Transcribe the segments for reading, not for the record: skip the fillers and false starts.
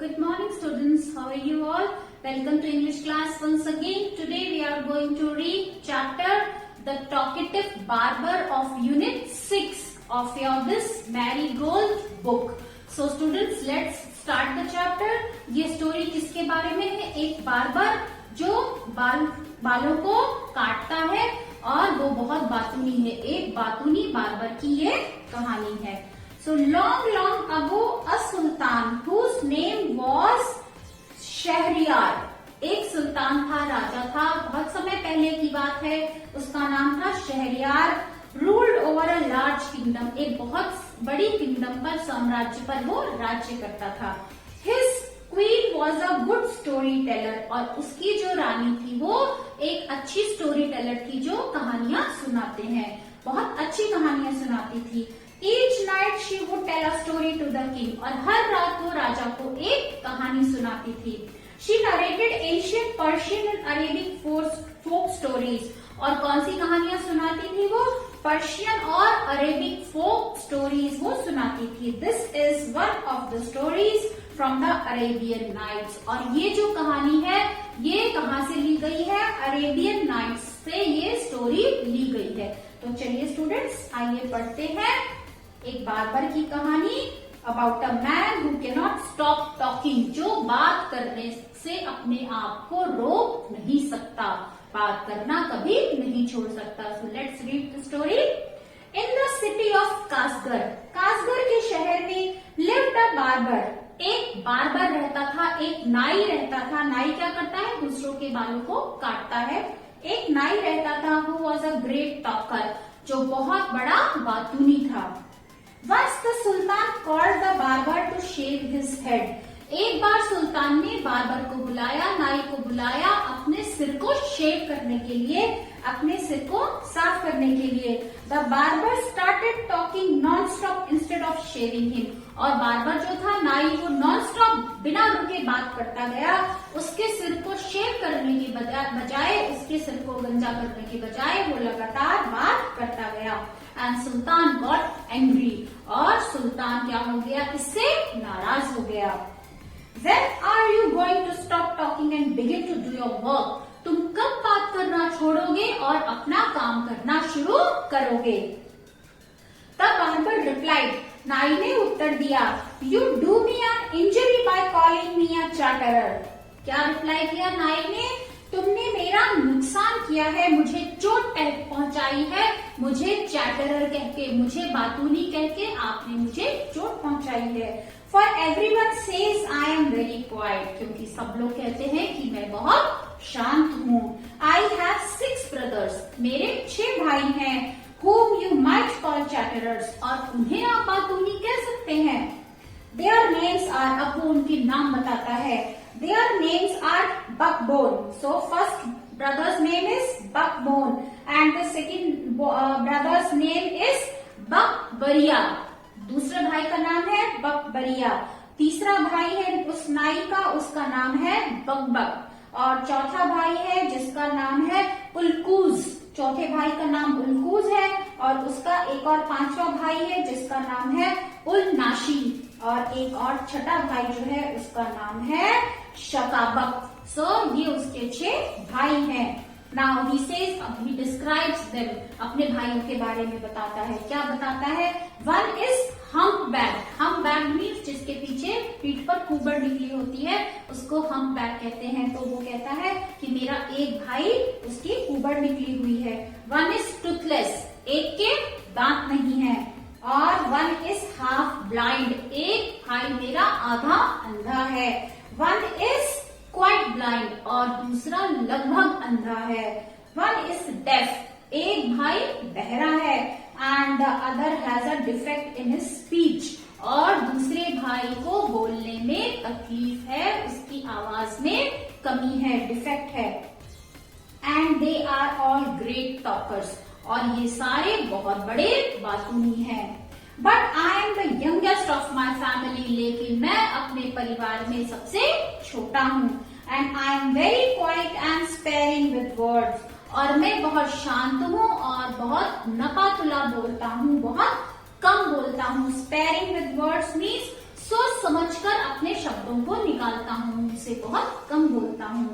good morning students. How are you all? Welcome to English class once again. Today we are going to read chapter The Talkative Barber of Unit 6 of your this Marigold book. So students, let's start the chapter. ये story किसके बारे में है? एक barber जो बालों को काटता है और वो बहुत बातूनी है। एक बातूनी बार्बर की ये कहानी है। So long ago, a sultan whose name was Shahryar, एक सुल्तान था, राजा था, बहुत समय पहले की बात है, उसका नाम था Shahryar. Ruled over a large kingdom, एक बहुत बड़ी किंगडम पर, साम्राज्य पर वो राज्य करता था। His queen was a good story teller, और उसकी जो रानी थी वो एक अच्छी स्टोरी टेलर थी जो कहानियां सुनाते हैं, बहुत अच्छी कहानियां सुनाती थी। Each night she would tell a story to the king, और हर रात वो राजा को एक कहानी सुनाती थी। She narrated ancient Persian and Arabic folk stories, और कौन सी कहानियां सुनाती थी वो? पर्शियन और अरेबिक फोक स्टोरीज वो सुनाती थी। This is one of the stories from the Arabian Nights, और ये जो कहानी है ये कहाँ से ली गई है? अरेबियन नाइट्स से ये स्टोरी ली गई है। तो चलिए स्टूडेंट्स, आइए पढ़ते हैं एक बार्बर की कहानी about a man who can not stop talking, जो बात करने से अपने आप को रोक नहीं सकता, बात करना कभी नहीं छोड़ सकता। So let's read the story. In the city of Kashgar, Kashgar के शहर में लिव्ड अ बार्बर, एक बार्बर रहता था, एक नाई रहता था। नाई क्या करता है? दूसरों के बालों को काटता है। एक नाई रहता था who was a great talker, जो बहुत बड़ा बातूनी था। Once the Sultan called the barber to shave his head. एक बार सुल्तान ने बार्बर को बुलाया, नाई को बुलाया अपने सिर को शेव करने के लिए, अपने सिर को साफ करने के लिए। The barber started talking non-stop instead of shaving him. और बार्बर जो था, नाई, वो non-stop बिना रुके बात करता गया। उसके सिर को शेव करने के बजाय, उसके सिर को गंजा करने के बजाय वो लगातार बात करता गया। एंड सुल्तान गॉट एंग्री, और सुल्तान क्या हो गया? इससे नाराज हो गया। When are you going to stop talking and begin to do your work? तुम कब बात करना छोड़ोगे और अपना काम करना शुरू करोगे? The barber replied, नाई ने उत्तर दिया, You do me an injury by calling me a chatterer. क्या रिप्लाई किया नाई ने? तुमने मेरा नुकसान किया है, मुझे चोट पहुंचाई है, मुझे चैटरर कह के, मुझे बातूनी कह के आपने मुझे चोट पहुंचाई है। For everyone says I am very quiet, क्योंकि सब लोग कहते हैं कि मैं बहुत शांत हूँ। I have 6 brothers, मेरे 6 भाई हैं, whom you might call chatterers, और उन्हें आप बातूनी कह सकते हैं। Their names are, अब वो उनके नाम बताता है। Their names are Buckbone. So first brother's name is Buckbone, and the second brother's name is Buckbariya. दूसरे भाई का नाम है बकबरिया। तीसरा भाई है उस नाई का, उसका नाम है बकबक, और चौथा भाई है जिसका नाम है उल्कूज। चौथे भाई का नाम उल्कूज है, और उसका एक और 5वां भाई है जिसका नाम है उलनाशी, और एक और छठा भाई जो है उसका नाम है शकाबक। सो ये उसके 6 भाई हैं। Now he says, he describes them, अपने भाइयों के बारे में बताता है। क्या बताता है? One is humpback. Humpback means जिसके पीछे पीठ पर कुबड़ निकली होती है, उसको humpback कहते हैं। तो वो कहता है कि मेरा एक भाई, उसकी कुबड़ निकली हुई है। One is toothless, एक के दांत नहीं है। और one is half blind, एक भाई मेरा आधा अंधा है। One is क्वाइट ब्लाइंड, और दूसरा लगभग अंधा है। वन इज डेफ, एक भाई बहरा है। And the other has a defect in his speech, और दूसरे भाई को बोलने में तकलीफ है, उसकी आवाज में कमी है, डिफेक्ट है। And they are all great talkers, और ये सारे बहुत बड़े बातूनी हैं। But I am the youngest of my family, लेकिन मैं अपने परिवार में सबसे छोटा हूँ। And I am very quiet and sparing with words, और मैं बहुत शांत हूँ और बहुत नपातुला बोलता हूँ, बहुत कम बोलता हूँ। स्पेयरिंग विद वर्ड्स मीन्स सोच समझकर अपने शब्दों को निकालता हूँ, मुंह से बहुत कम बोलता हूँ।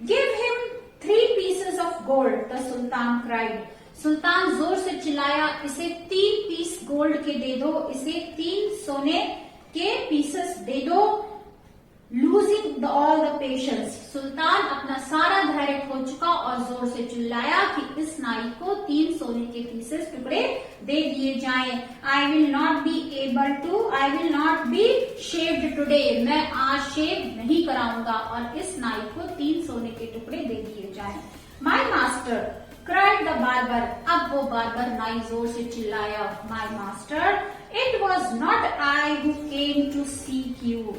Give him 3 pieces of gold, the sultan cried. सुल्तान जोर से चिल्लाया, इसे 3 पीस गोल्ड के दे दो, इसे 3 सोने के पीसेस दे दो। लूजिंग ऑल द पेशेंस, सुल्तान अपना सारा धैर्य खो चुका और जोर से चिल्लाया कि इस नाई को 3 सोने के पीसेस टुकड़े दे दिए जाएं। आई will not be shaved today, मैं आज शेव नहीं कराऊंगा और इस नाई को 3 सोने के टुकड़े दे दिए जाएं। My master cried the barber, अब वो बार्बर नाई जोर से चिल्लाया, my master, it was not I who came to seek you,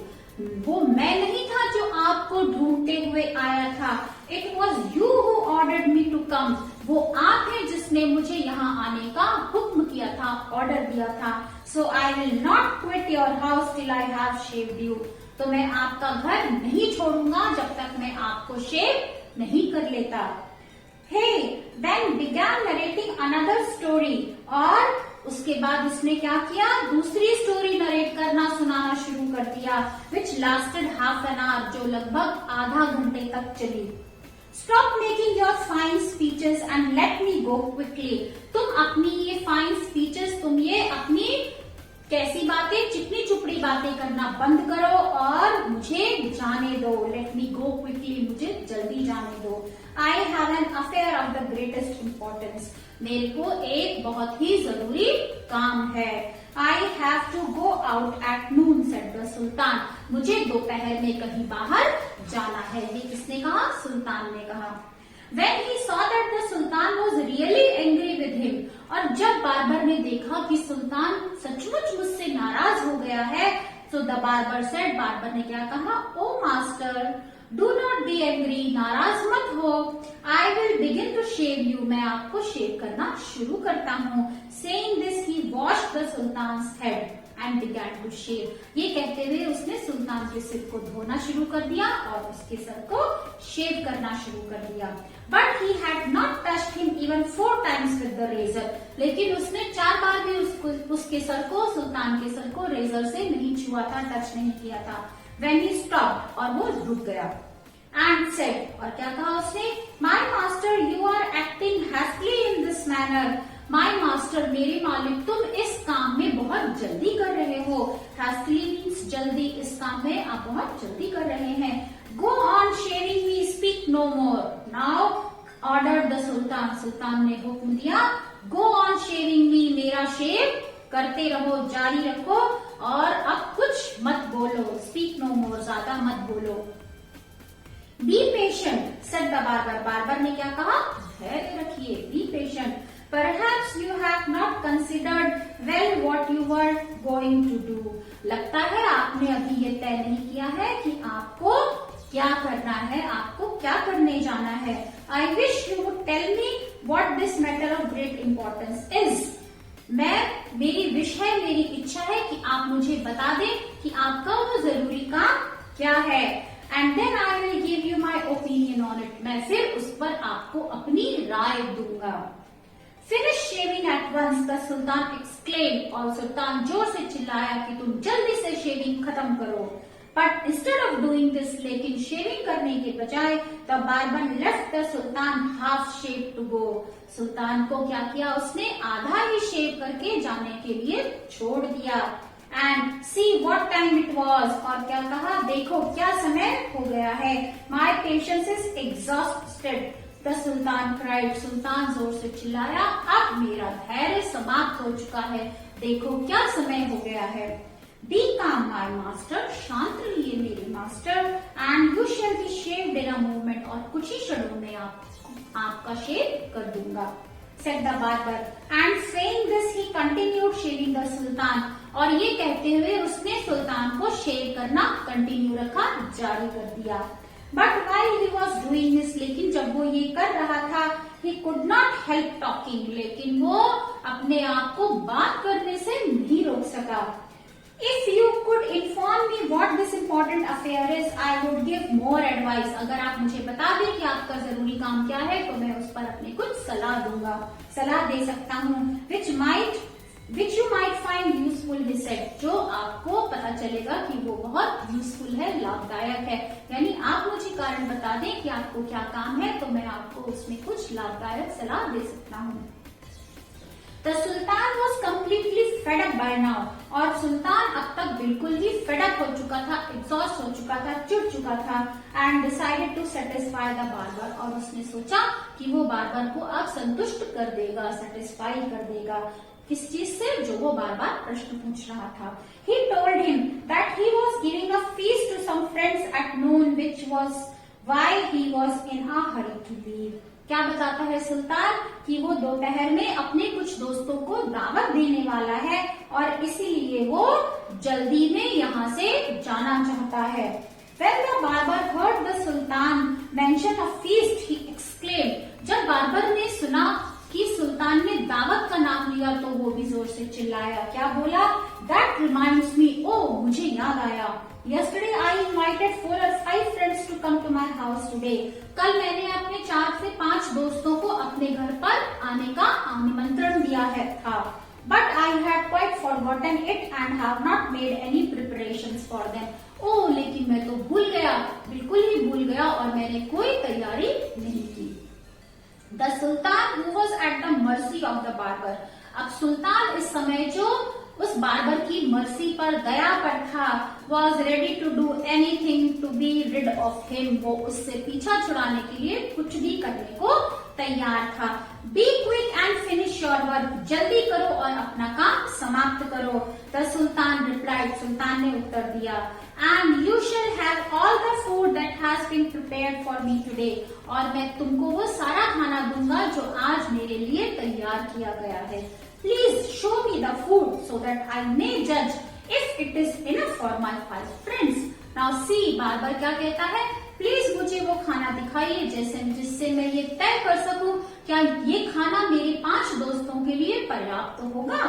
वो मैं नहीं था जो आपको ढूंढते हुए आया था। It was you who ordered me to come, वो आप है जिसने मुझे यहाँ आने का हुक्म किया था, ऑर्डर दिया था। So I will not quit your house till I have shaved you, तो मैं आपका घर नहीं छोड़ूंगा जब तक मैं आपको शेव नहीं कर लेता। He then began narrating another story, और उसके बाद उसने क्या किया, दूसरी स्टोरी नरेट करना, सुनाना शुरू कर दिया, विच लास्टेड हाफ एन आवर, जो लगभग आधा घंटे तक चली। Stop making your fine speeches and let me go quickly, तुम अपनी ये फाइन स्पीचेस, तुम ये अपनी कैसी बातें, चिकनी चुपड़ी बातें करना बंद करो और मुझे जाने दो। लेट मी गो क्विकली, मुझे जल्दी जाने दो। I have an affair of the greatest importance, मेरे को एक बहुत ही जरूरी काम है। I have to go out at noon, said the sultan, मुझे दोपहर में कहीं बाहर जाना है। ये किसने कहा, सुल्तान ने कहा। When he saw that the Sultan was really angry with him, और जब बार्बर ने देखा कि सुल्तान सचमुच मुझसे नाराज हो गया है, तो द बार्बर सेड, बार्बर ने क्या कहा, O master do not be angry, नाराज मत हो। I will begin to shave you, मैं आपको शेव करना शुरू करता हूँ। Saying this he washed the sultan's head and began to shave, ये कहते हुए उसने सुल्तान के सिर को धोना शुरू कर दिया और उसके सर को शेव करना शुरू कर दिया। But he had not touched him even 4 times with the razor, लेकिन उसने 4 बार भी उसके सर को, सुल्तान के सर को रेजर से नहीं छुआ था, टच नहीं किया था। When he stopped, और वो रुक गया। And said, और क्या कहा उसने, My master, you are acting hastily in this manner. My master, मेरे मालिक, तुम इस काम में बहुत जल्दी कर रहे हो। Hastily means जल्दी, इस काम में आप बहुत जल्दी कर रहे हैं। Go on shaving me, speak no more. Now ordered the Sultan, सुल्तान ने हुक्म दिया, Go on shaving me, मेरा शेव करते रहो, जारी रखो और अब कुछ मत बोलो। स्पीक नो मोर, ज्यादा मत बोलो। Be patient said the barber, barber ने क्या कहा, धैर्य रखिए, be patient. Perhaps you have not considered well what you were going to do, लगता है आपने अभी ये तय नहीं किया है कि आपको क्या करना है, आपको क्या करने जाना है। I wish you would tell me what this matter of great importance is, मेरी विश है, मेरी इच्छा है कि आप मुझे बता दें कि आपका वो जरूरी काम क्या है। And then I will give you my opinion on it, मैं फिर उस पर आपको अपनी राय दूंगा। Finish shaving at once, the sultan exclaim, और सुल्तान जोर से चिल्लाया कि तुम जल्दी से शेविंग खत्म करो। But instead of doing this, लेकिन शेविंग करने के बजाय, the barber left the sultan half shave to go, सुल्तान को क्या किया उसने, आधा ही शेव करके जाने के लिए छोड़ दिया। And see what time it was, और क्या कहा, देखो क्या समय हो गया है। My patience is exhausted, the sultan cried, सुल्तान जोर से चिल्लाया, अब मेरा धैर्य समाप्त हो चुका है, देखो क्या समय हो गया है। बी काम माई मास्टर, शांत रहिए मेरे master, and you shall be shaved in a moment, और कुछ ही क्षणों में आपका शेव कर दूंगा। Said the barber, and saying this he continued shaving the sultan, और ये कहते हुए उसने सुल्तान को शेव करना कंटिन्यू रखा, जारी कर दिया। But while he was doing this, लेकिन जब वो ये कर रहा था, he could not help talking, लेकिन वो अपने आप को बात करने से नहीं रोक सका। If you could inform me what this important affair is, I would give more advice. अगर आप मुझे बता दें कि आपका जरूरी काम क्या है, तो मैं उस पर अपनी कुछ सलाह दूंगा, सलाह दे सकता हूँ। Which might which you might find useful, he said. जो आपको पता चलेगा कि वो बहुत यूजफुल है, लाभदायक है। यानी आप मुझे कारण बता दें कि आपको क्या काम है, तो मैं आपको उसमें कुछ लाभदायक सलाह दे सकता हूँ। The Sultan was completely fed up by now. और सुल्तान अब तक बिल्कुल ही fed up हो चुका था, exhaust हो चुका था, चिढ़ चुका था, and decided to satisfy the barber. और उसने सोचा कि वो बार्बर को अब संतुष्ट कर देगा, satisfy कर देगा। किस चीज से? जो वो बार बार प्रश्न पूछ रहा था। He told him that he was giving a feast to some friends at noon, which was why he was in a hurry to leave. क्या बताता है सुल्तान? कि वो दोपहर में अपने कुछ दोस्तों को दावत देने वाला है और इसीलिए वो जल्दी में यहाँ से जाना चाहता है। When the barber heard the Sultan mention a feast, he exclaimed. जब बार्बर ने सुना कि सुल्तान ने दावत का नाम लिया तो वो भी जोर से चिल्लाया। क्या बोला? That reminds me. Oh, मुझे याद आया। Yesterday I invited 4 or 5 friends to come to my house today. कल मैंने अपने 4 से 5 दोस्तों को अपने घर पर आने का आमंत्रण दिया था। But I had quite forgotten it and have not made any preparations for them. ओह, लेकिन मैं तो भूल गया, बिल्कुल ही भूल गया और मैंने कोई तैयारी नहीं की। The Sultan, who was at the mercy of the barber. अब सुल्तान इस समय जो उस बार्बर की मर्सी पर दया पर था, was ready to do anything to be rid of him. वो उससे पीछा छुड़ाने के लिए कुछ भी करने को तैयार था। Be quick and finish your work. जल्दी करो और अपना काम समाप्त करो। The Sultan replied. सुल्तान ने उत्तर दिया। And you shall have all the food that has been prepared for me today. और मैं तुमको वो सारा खाना दूंगा जो आज मेरे लिए तैयार किया गया है। Please show me the food so that I may judge if it is enough for my 5 friends. Now see, barber क्या कहता है? प्लीज मुझे वो खाना दिखाइए जिससे मैं ये तय कर सकूं क्या ये खाना मेरे 5 दोस्तों के लिए पर्याप्त होगा।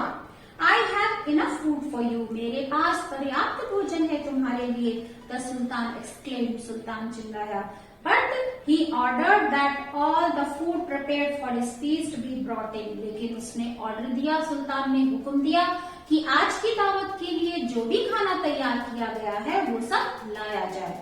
I have enough food for you. मेरे पास पर्याप्त भोजन है तुम्हारे लिए। The Sultan exclaimed. सुल्तान चिल्लाया। But he ordered that all the food prepared for his feast be brought in. लेकिन उसने ऑर्डर दिया, सुल्तान ने हुक्म दिया कि आज की दावत के लिए जो भी खाना तैयार किया गया है वो सब लाया जाए।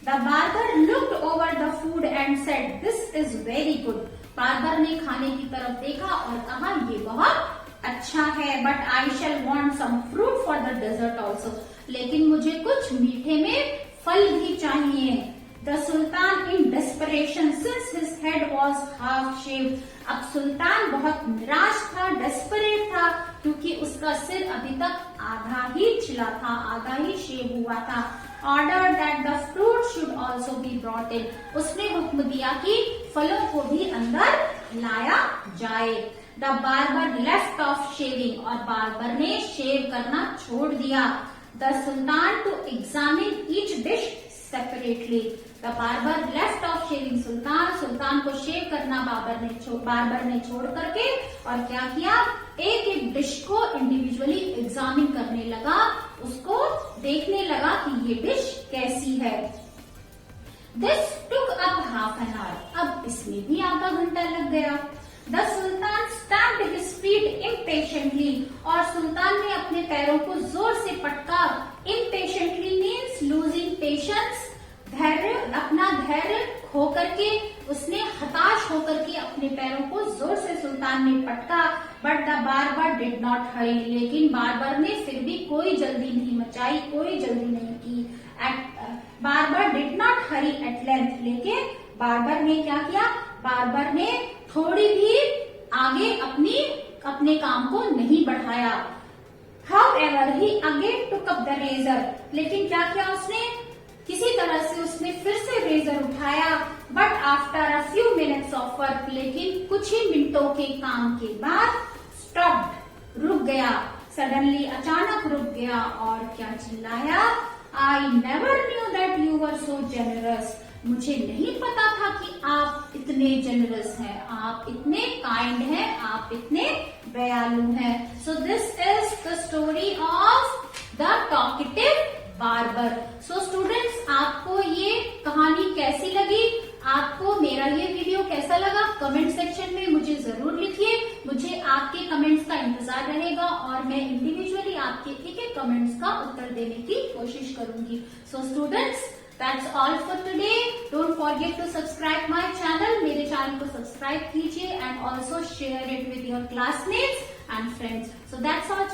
The barber looked over the food and said, "This is very good." Barber ने खाने की तरफ देखा और कहा ये बहुत अच्छा है। But I shall want some fruit for the dessert also. लेकिन मुझे कुछ मीठे में फल भी चाहिए। The Sultan in desperation, since his head was half shaved. अब सुल्तान बहुत निराश था, डेस्परेट था, क्योंकि उसका सिर अभी तक आधा ही छिला था, आधा ही शेव हुआ था। Ordered that the fruit should also be brought in. उसने हुक्म दिया कि फलों को भी अंदर लाया जाए। The barber left off shaving. और बार्बर ने शेव करना छोड़ दिया। The Sultan to examine each dish separately. The barber left off shaving. सुल्तान को शेव करना बार्बर ने छोड़ करके और क्या किया? एक एक डिश को इंडिविजुअली एग्जामिन करने लगा, उसको देखने लगा कि ये डिश कैसी है। This took up half an hour. अब इसमें भी आधा घंटा लग गया। The Sultan stamped his feet impatiently. और सुल्तान ने अपने पैरों को जोर से पटका। Impatiently means losing patience. अपना धैर्य खो करके उसने हताश होकर के अपने पैरों को जोर से सुल्तान ने पटका। But the barber did not हरी. लेकिन बार्बर ने फिर भी कोई जल्दी नहीं मचाई, कोई जल्दी नहीं की। Barber did not hurry at length. लेकिन बार्बर ने क्या किया? बार्बर ने थोड़ी भी आगे अपने काम को नहीं बढ़ाया। However, he again took up the razor. लेकिन क्या किया उसने? किसी तरह से उसने फिर से रेजर उठाया। But after a few minutes of work. लेकिन कुछ ही मिनटों के काम के बाद स्टॉप्ड, रुक गया। सडनली, अचानक रुक गया और क्या चिल्लाया? I never knew that you were so generous. मुझे नहीं पता था कि आप इतने जेनरस हैं, आप इतने काइंड हैं, आप इतने दयालु हैं। So this is the story of the talkative barber. So students, आपको ये कहानी कैसी लगी? आपको मेरा ये वीडियो कैसा लगा? कमेंट सेक्शन में मुझे जरूर लिखिए। मुझे आपके कमेंट्स का इंतजार रहेगा का उत्तर देने की कोशिश करूंगी. So students, that's all for today. Don't forget to subscribe my channel. मेरे चैनल को सब्सक्राइब कीजिए and also share it with your classmates and friends. So that's all.